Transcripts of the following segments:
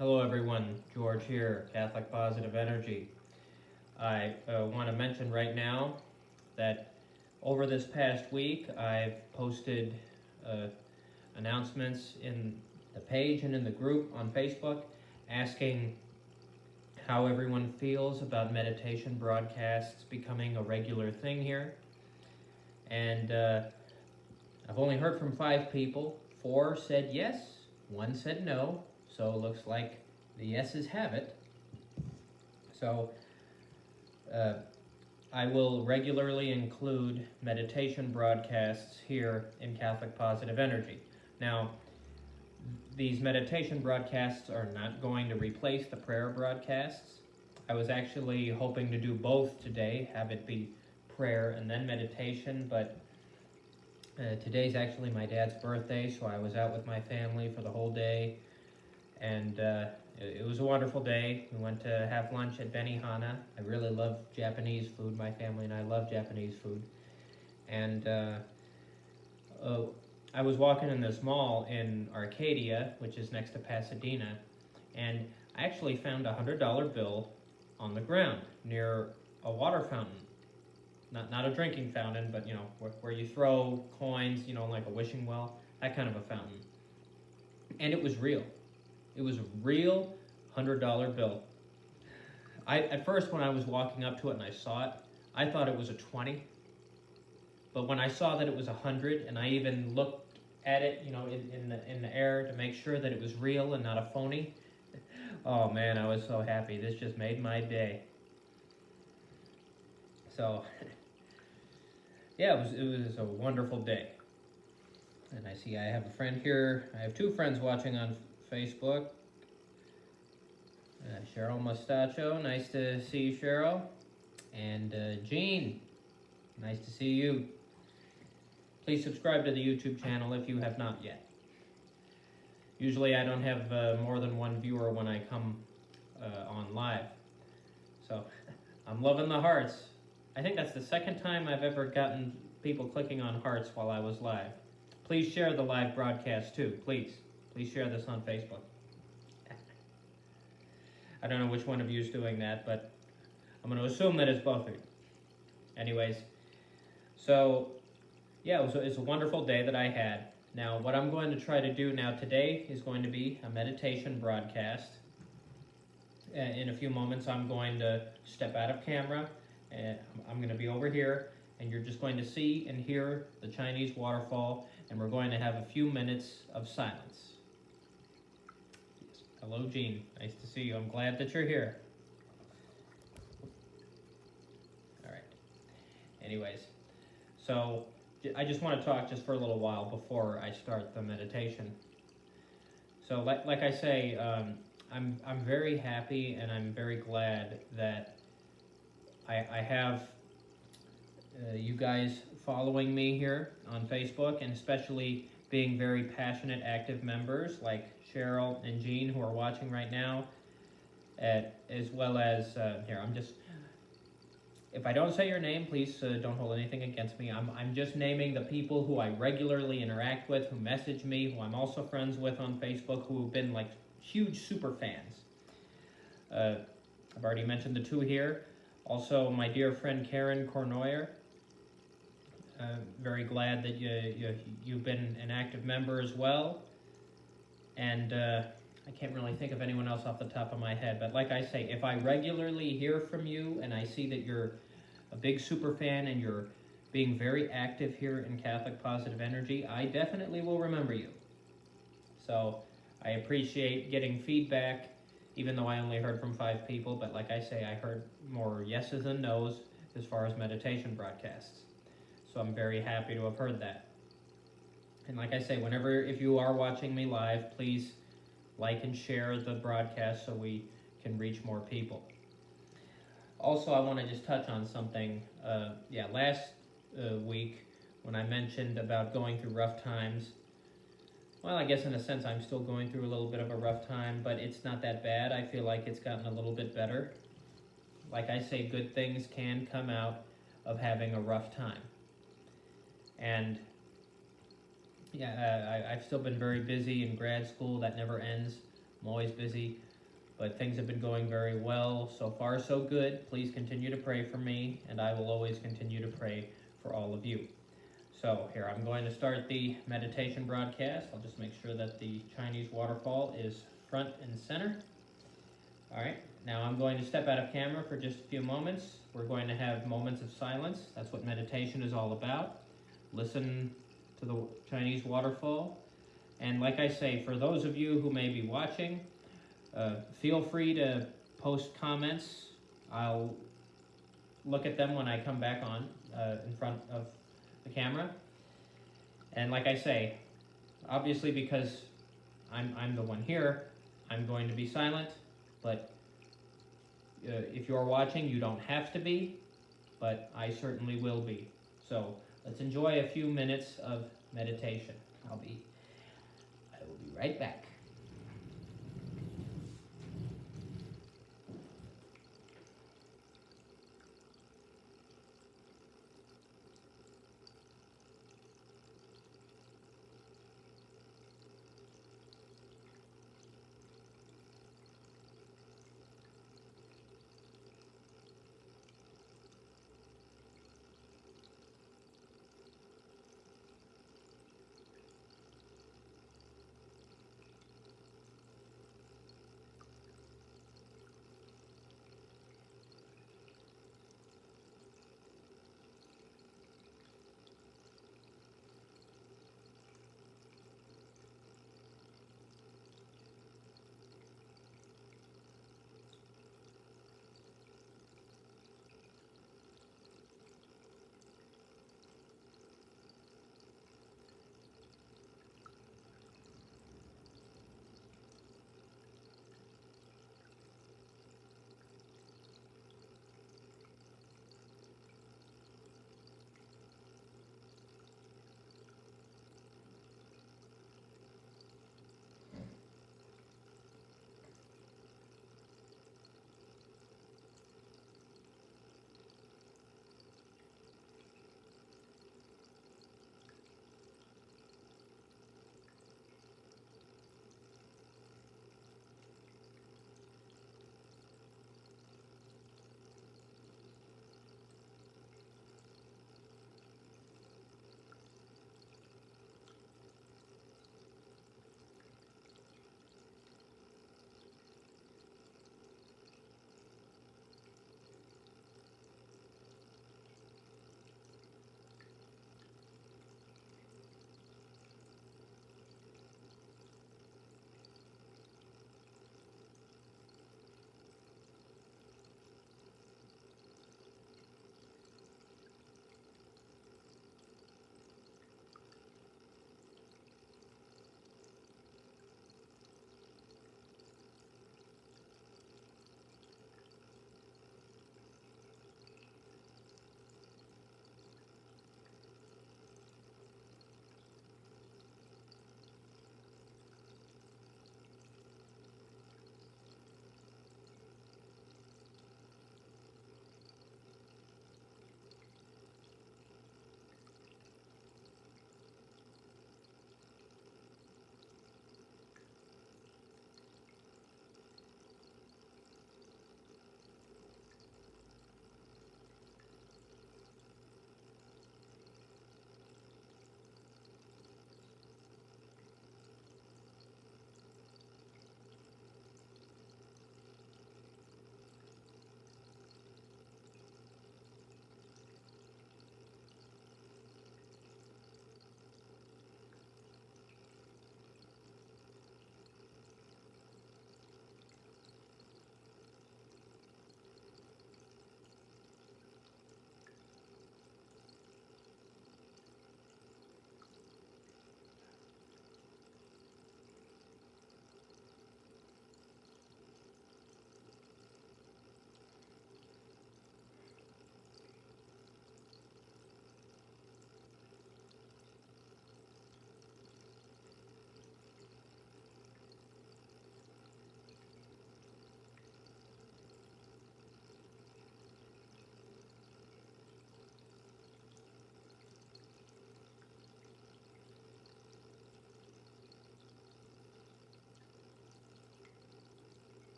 Hello everyone, George here, Catholic Positive Energy. I want to mention right now that over this past week I've posted announcements in the page and in the group on Facebook asking how everyone feels about meditation broadcasts becoming a regular thing here. And I've only heard from 5 people. 4 said yes, 1 said no. So it looks like the yeses have it. So I will regularly include meditation broadcasts here in Catholic Positive Energy. Now, these meditation broadcasts are not going to replace the prayer broadcasts. I was actually hoping to do both today, have it be prayer and then meditation, but today's actually my dad's birthday, so I was out with my family for the whole day. And it was a wonderful day. We went to have lunch at Benihana. I really love Japanese food. My family and I love Japanese food. And I was walking in this mall in Arcadia, which is next to Pasadena, and I actually found a $100 bill on the ground near a water fountain. Not a drinking fountain, but you know, where you throw coins, you know, like a wishing well, that kind of a fountain. And it was real. It was a real $100 bill. At first, when I was walking up to it and I saw it, I thought it was a 20. But when I saw that it was 100, and I even looked at it, you know, in the air to make sure that it was real and not a phony, oh man, I was so happy. This just made my day. So, yeah, it was a wonderful day. And I see I have a friend here. I have 2 friends watching on Facebook. Cheryl Mustacho, nice to see you, Cheryl. And Jean, nice to see you. Please subscribe to the YouTube channel if you have not yet. Usually I don't have more than 1 viewer when I come on live. So I'm loving the hearts. I think that's the second time I've ever gotten people clicking on hearts while I was live. Please share the live broadcast too, please. Please share this on Facebook. I don't know which one of you is doing that, but I'm going to assume that it's both of you. Anyways, so yeah, it's a wonderful day that I had. Now, what I'm going to try to do now today is going to be a meditation broadcast. In a few moments, I'm going to step out of camera, and I'm going to be over here, and you're just going to see and hear the Chinese waterfall, and we're going to have a few minutes of silence. Hello, Jean. Nice to see you. I'm glad that you're here. All right. Anyways, so I just want to talk just for a little while before I start the meditation. So, like I say, I'm very happy and I'm very glad that I have you guys following me here on Facebook, and especially being very passionate, active members like Cheryl and Jean, who are watching right now, as well as, here, if I don't say your name, please don't hold anything against me. I'm just naming the people who I regularly interact with, who message me, who I'm also friends with on Facebook, who have been like huge super fans. I've already mentioned the 2 here. Also, my dear friend Karen Cornoyer. Very glad that you've been an active member as well. And I can't really think of anyone else off the top of my head. But like I say, if I regularly hear from you and I see that you're a big super fan and you're being very active here in Catholic Positive Energy, I definitely will remember you. So I appreciate getting feedback, even though I only heard from 5 people. But like I say, I heard more yeses than nos as far as meditation broadcasts. So I'm very happy to have heard that. And like I say, if you are watching me live, please like and share the broadcast so we can reach more people. Also, I want to just touch on something. Last week when I mentioned about going through rough times, well, I guess in a sense I'm still going through a little bit of a rough time, but it's not that bad. I feel like it's gotten a little bit better. Like I say, good things can come out of having a rough time. And yeah, I've still been very busy in grad school. That never ends. I'm always busy. but things have been going very well. So far, so good. Please continue to pray for me, and I will always continue to pray for all of you. So here, I'm going to start the meditation broadcast. I'll just make sure that the Chinese waterfall is front and center. All right, now I'm going to step out of camera for just a few moments. We're going to have moments of silence. That's what meditation is all about. Listen to the Chinese waterfall. And like I say, for those of you who may be watching, feel free to post comments. I'll look at them when I come back on in front of the camera. And like I say, obviously because I'm the one here, I'm going to be silent, but if you're watching, you don't have to be, but I certainly will be. So let's enjoy a few minutes of meditation. I will be right back.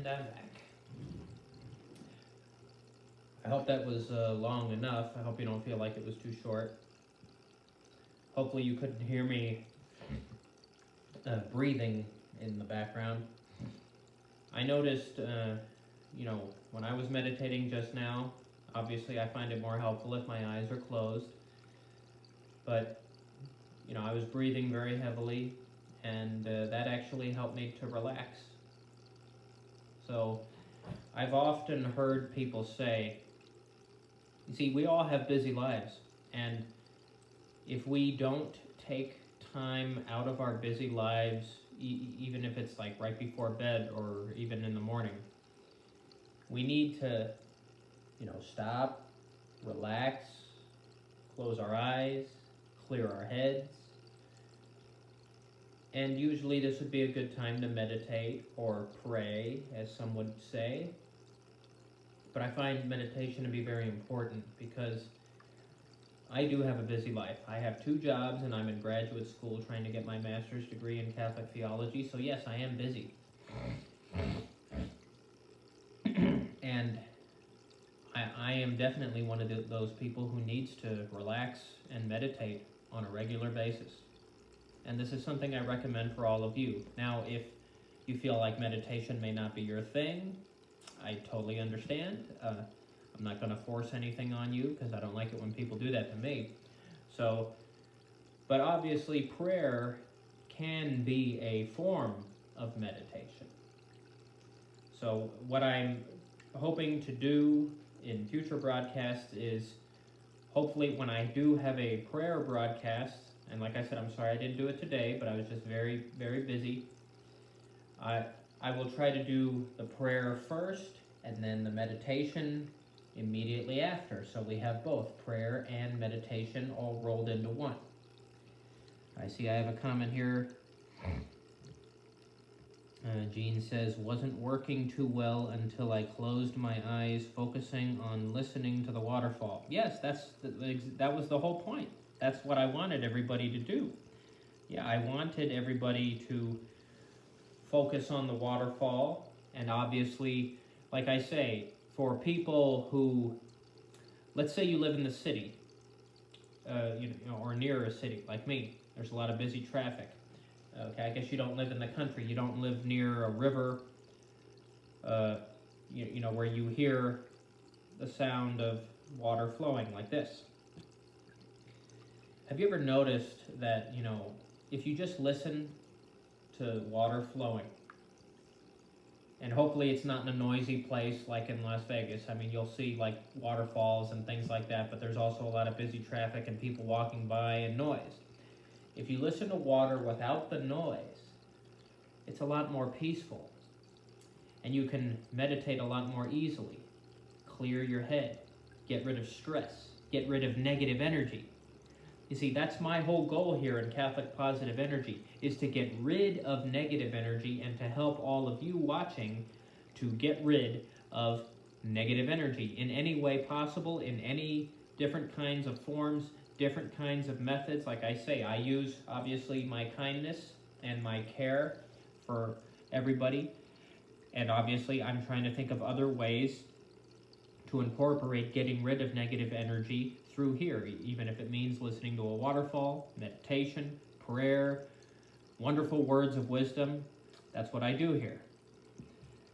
And I'm back. I hope that was long enough. I hope you don't feel like it was too short. Hopefully you couldn't hear me breathing in the background. I noticed, when I was meditating just now, obviously I find it more helpful if my eyes are closed. But, I was breathing very heavily, and that actually helped me to relax. So, I've often heard people say, you see, we all have busy lives, and if we don't take time out of our busy lives, even if it's like right before bed or even in the morning, we need to, stop, relax, close our eyes, clear our heads. And usually this would be a good time to meditate or pray, as some would say. But I find meditation to be very important because I do have a busy life. I have 2 jobs and I'm in graduate school trying to get my master's degree in Catholic theology. So yes, I am busy. And I am definitely one of those people who needs to relax and meditate on a regular basis. And this is something I recommend for all of you. Now, if you feel like meditation may not be your thing, I totally understand. I'm not going to force anything on you because I don't like it when people do that to me. But obviously prayer can be a form of meditation. So what I'm hoping to do in future broadcasts is, hopefully when I do have a prayer broadcast, and like I said, I'm sorry I didn't do it today, but I was just very, very busy. I will try to do the prayer first and then the meditation immediately after. So we have both prayer and meditation all rolled into one. I see I have a comment here. Jean says, wasn't working too well until I closed my eyes, focusing on listening to the waterfall. Yes, that was the whole point. That's what I wanted everybody to do. Yeah, I wanted everybody to focus on the waterfall, and obviously, like I say, for people who, let's say you live in the city, or near a city, like me, there's a lot of busy traffic. Okay, I guess you don't live in the country, you don't live near a river, where you hear the sound of water flowing like this. Have you ever noticed that, if you just listen to water flowing, and hopefully it's not in a noisy place like in Las Vegas. I mean, you'll see like waterfalls and things like that, but there's also a lot of busy traffic and people walking by and noise. If you listen to water without the noise, it's a lot more peaceful. And you can meditate a lot more easily. Clear your head. Get rid of stress. Get rid of negative energy. You see, that's my whole goal here in Catholic Positive Energy, is to get rid of negative energy and to help all of you watching to get rid of negative energy in any way possible, in any different kinds of forms, different kinds of methods. Like I say, I use, obviously, my kindness and my care for everybody. And obviously, I'm trying to think of other ways to incorporate getting rid of negative energy through here, even if it means listening to a waterfall, meditation, prayer, wonderful words of wisdom. That's what I do here.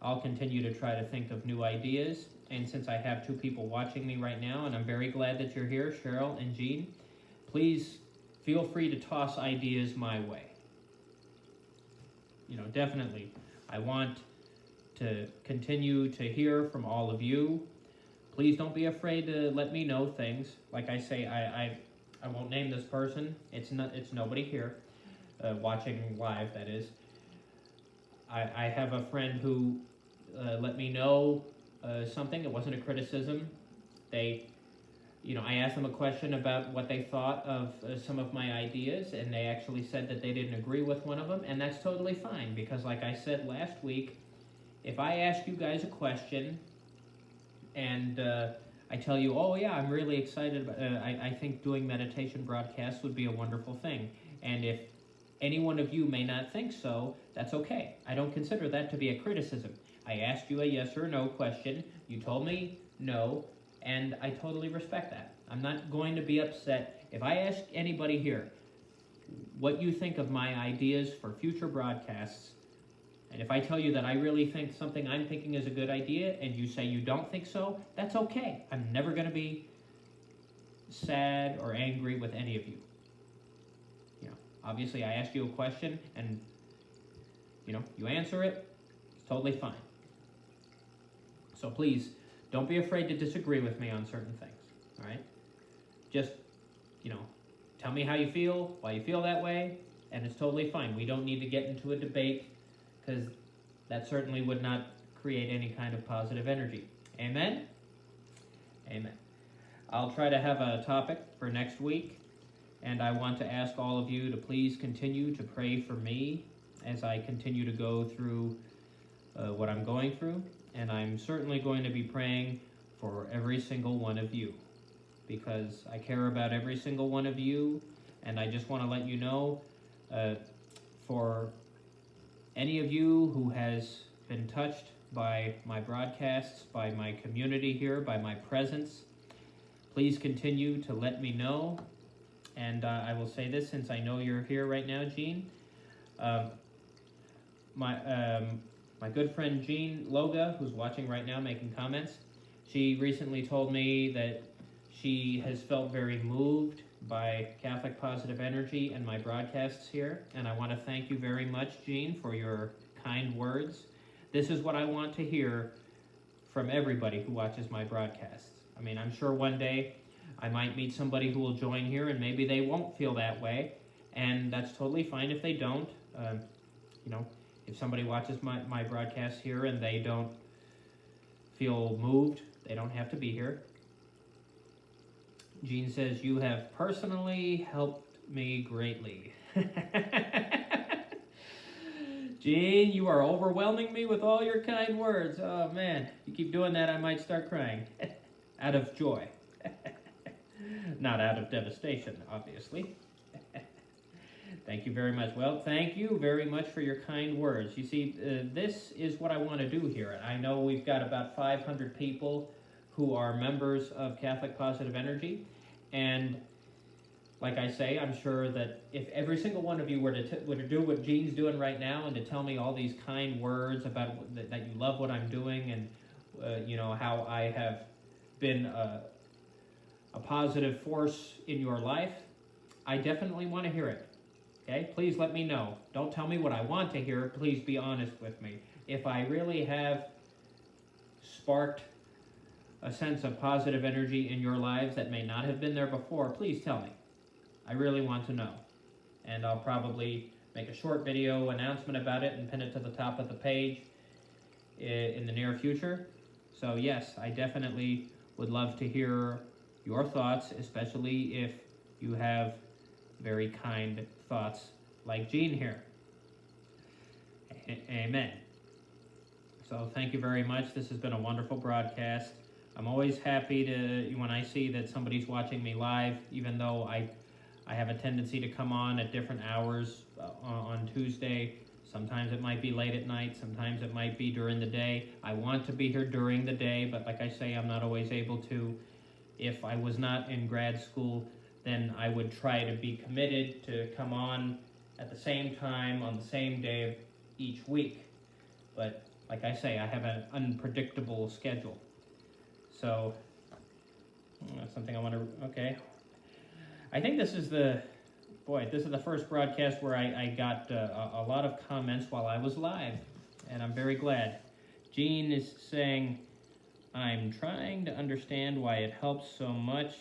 I'll continue to try to think of new ideas, and since I have 2 people watching me right now, and I'm very glad that you're here, Cheryl and Jean, please feel free to toss ideas my way. Definitely, I want to continue to hear from all of you. Please don't be afraid to let me know things. Like I say, I won't name this person. It's nobody here watching live, that is. I have a friend who let me know something. It wasn't a criticism. I asked them a question about what they thought of some of my ideas, and they actually said that they didn't agree with one of them, and that's totally fine, because like I said last week, if I ask you guys a question, and I tell you, oh yeah, I'm really excited, I think doing meditation broadcasts would be a wonderful thing, and if any one of you may not think so, that's okay. I don't consider that to be a criticism. I asked you a yes or no question. You told me no, and I totally respect that. I'm not going to be upset. If I ask anybody here what you think of my ideas for future broadcasts, and if I tell you that I really think something I'm thinking is a good idea, and you say you don't think so, that's okay. I'm never going to be sad or angry with any of you. You know, obviously I asked you a question, and you answer it, it's totally fine. So please, don't be afraid to disagree with me on certain things, all right? Just, tell me how you feel, why you feel that way, and it's totally fine. We don't need to get into a debate, because that certainly would not create any kind of positive energy. Amen? Amen. I'll try to have a topic for next week, and I want to ask all of you to please continue to pray for me as I continue to go through what I'm going through, and I'm certainly going to be praying for every single one of you, because I care about every single one of you, and I just want to let you know, for any of you who has been touched by my broadcasts, by my community here, by my presence, please continue to let me know. And I will say this, since I know you're here right now, Jean. My good friend Jean Loga, who's watching right now making comments, she recently told me that she has felt very moved by Catholic Positive Energy and my broadcasts here, and I want to thank you very much, Jean, for your kind words. This is what I want to hear from everybody who watches my broadcasts. I mean, I'm sure one day I might meet somebody who will join here, and maybe they won't feel that way, and that's totally fine if they don't. If somebody watches my broadcasts here and they don't feel moved, they don't have to be here. Jean says, you have personally helped me greatly. Jean, you are overwhelming me with all your kind words. Oh, man. You keep doing that, I might start crying. Out of joy. Not out of devastation, obviously. Thank you very much. Well, thank you very much for your kind words. You see, this is what I want to do here. I know we've got about 500 people who are members of Catholic Positive Energy, and like I say, I'm sure that if every single one of you were to do what Jean's doing right now and to tell me all these kind words about that you love what I'm doing, and how I have been a positive force in your life, I definitely want to hear it. Okay, please let me know. Don't tell me what I want to hear. Please be honest with me. If I really have sparked a sense of positive energy in your lives that may not have been there before, please tell me. I really want to know. And I'll probably make a short video announcement about it and pin it to the top of the page in the near future. So yes, I definitely would love to hear your thoughts, especially if you have very kind thoughts like Jean here. Amen. So thank you very much. This has been a wonderful broadcast. I'm always happy when I see that somebody's watching me live, even though I have a tendency to come on at different hours on Tuesday. Sometimes it might be late at night. Sometimes it might be during the day. I want to be here during the day, but like I say, I'm not always able to. If I was not in grad school, then I would try to be committed to come on at the same time on the same day of each week. But like I say, I have an unpredictable schedule. So that's something I want to, okay. I think this is the first broadcast where I got a lot of comments while I was live, and I'm very glad. Jean is saying, I'm trying to understand why it helps so much.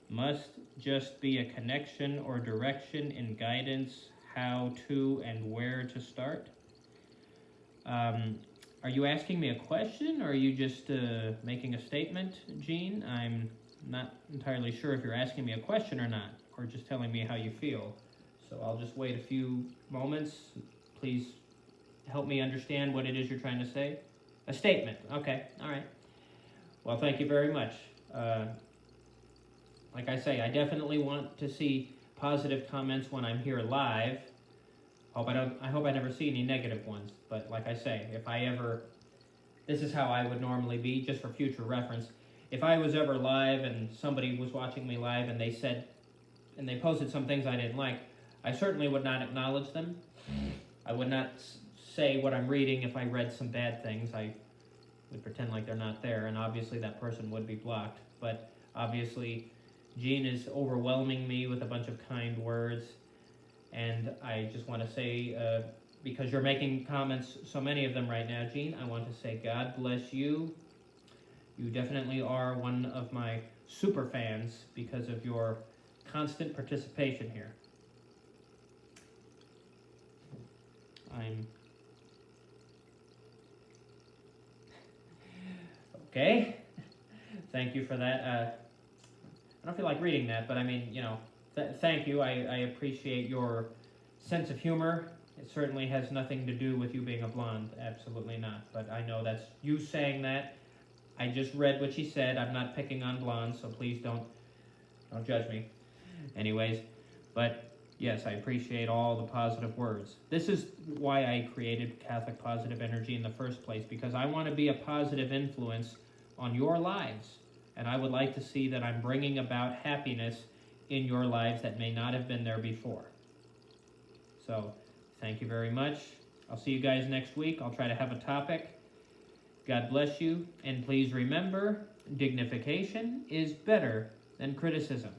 Must just be a connection or direction and guidance how to and where to start. Are you asking me a question, or are you just making a statement, Jean? I'm not entirely sure if you're asking me a question or not, or just telling me how you feel. So I'll just wait a few moments. Please help me understand what it is you're trying to say. A statement. Okay. All right. Well, thank you very much. Like I say, I definitely want to see positive comments when I'm here live. I hope I never see any negative ones. But like I say, if I ever this is how I would normally be, just for future reference. If I was ever live and somebody was watching me live and they posted some things I didn't like, I certainly would not acknowledge them. I would not say what I'm reading. If I read some bad things, I would pretend like they're not there, and obviously that person would be blocked. But obviously, Gene is overwhelming me with a bunch of kind words, and I just want to say, because you're making comments, so many of them right now, Gene, I want to say God bless you. You definitely are one of my super fans because of your constant participation here. Okay. Thank you for that. I don't feel like reading that, but I mean, thank you. I appreciate your sense of humor. It certainly has nothing to do with you being a blonde. Absolutely not. But I know that's you saying that. I just read what she said. I'm not picking on blondes, so please don't judge me. Anyways, but yes, I appreciate all the positive words. This is why I created Catholic Positive Energy in the first place, because I want to be a positive influence on your lives. And I would like to see that I'm bringing about happiness in your lives that may not have been there before. So, thank you very much. I'll see you guys next week. I'll try to have a topic. God bless you. And please remember, dignification is better than criticism.